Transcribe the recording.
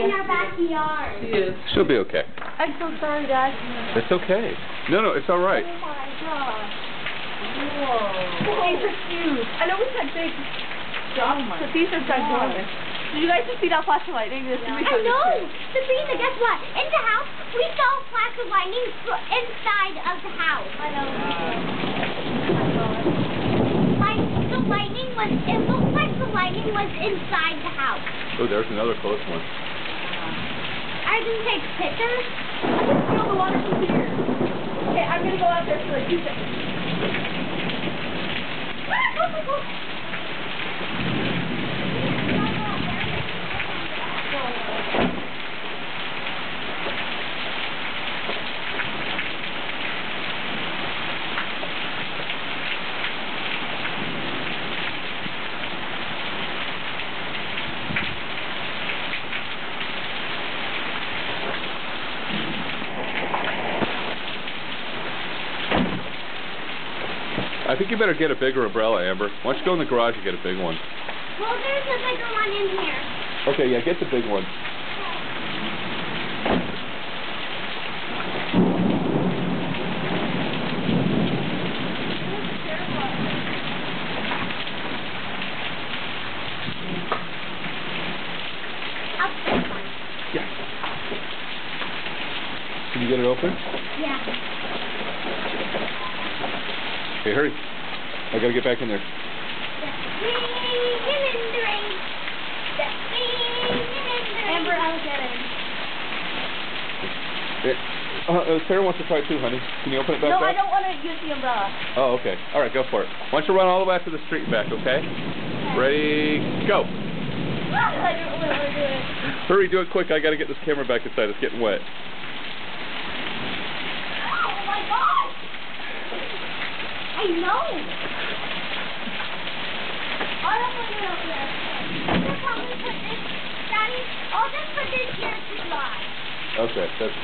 in our backyard. She is. She'll be okay. I'm so sorry, Dad. It's okay. No, it's all right. Oh my gosh. Whoa. These are huge. I know we said big drops, my but these are ginormous. Did you guys just see that flash of lightning? I know! Sabrina, guess what? In the house, we saw a flash of lightning inside of the house. I know. Like, the lightning was, it looked like the lightning was inside the house. Oh, there's another close one. I didn't take pictures. I can feel the water from here. Okay, I'm gonna go out there for like 2 seconds. I think you better get a bigger umbrella, Amber. Why don't you go in the garage and get a big one? Well, there's a bigger one in here. Okay, yeah, get the big one. I'll take one. Yeah. Can you get it open? Yeah. Okay, hurry. I gotta get back in there. Amber, I'll get it. Sarah wants to try it too, honey. Can you open it back up? No, I don't want to use the umbrella. Oh, okay. All right, go for it. Why don't you run all the way out to the street and back, okay? Ready, go. I don't really want to do it. Hurry, do it quick. I gotta get this camera back inside. It's getting wet. Oh my gosh! I know. I don't want to go there. Just help me put this, Daddy. I'll just put this here to dry. Okay, that's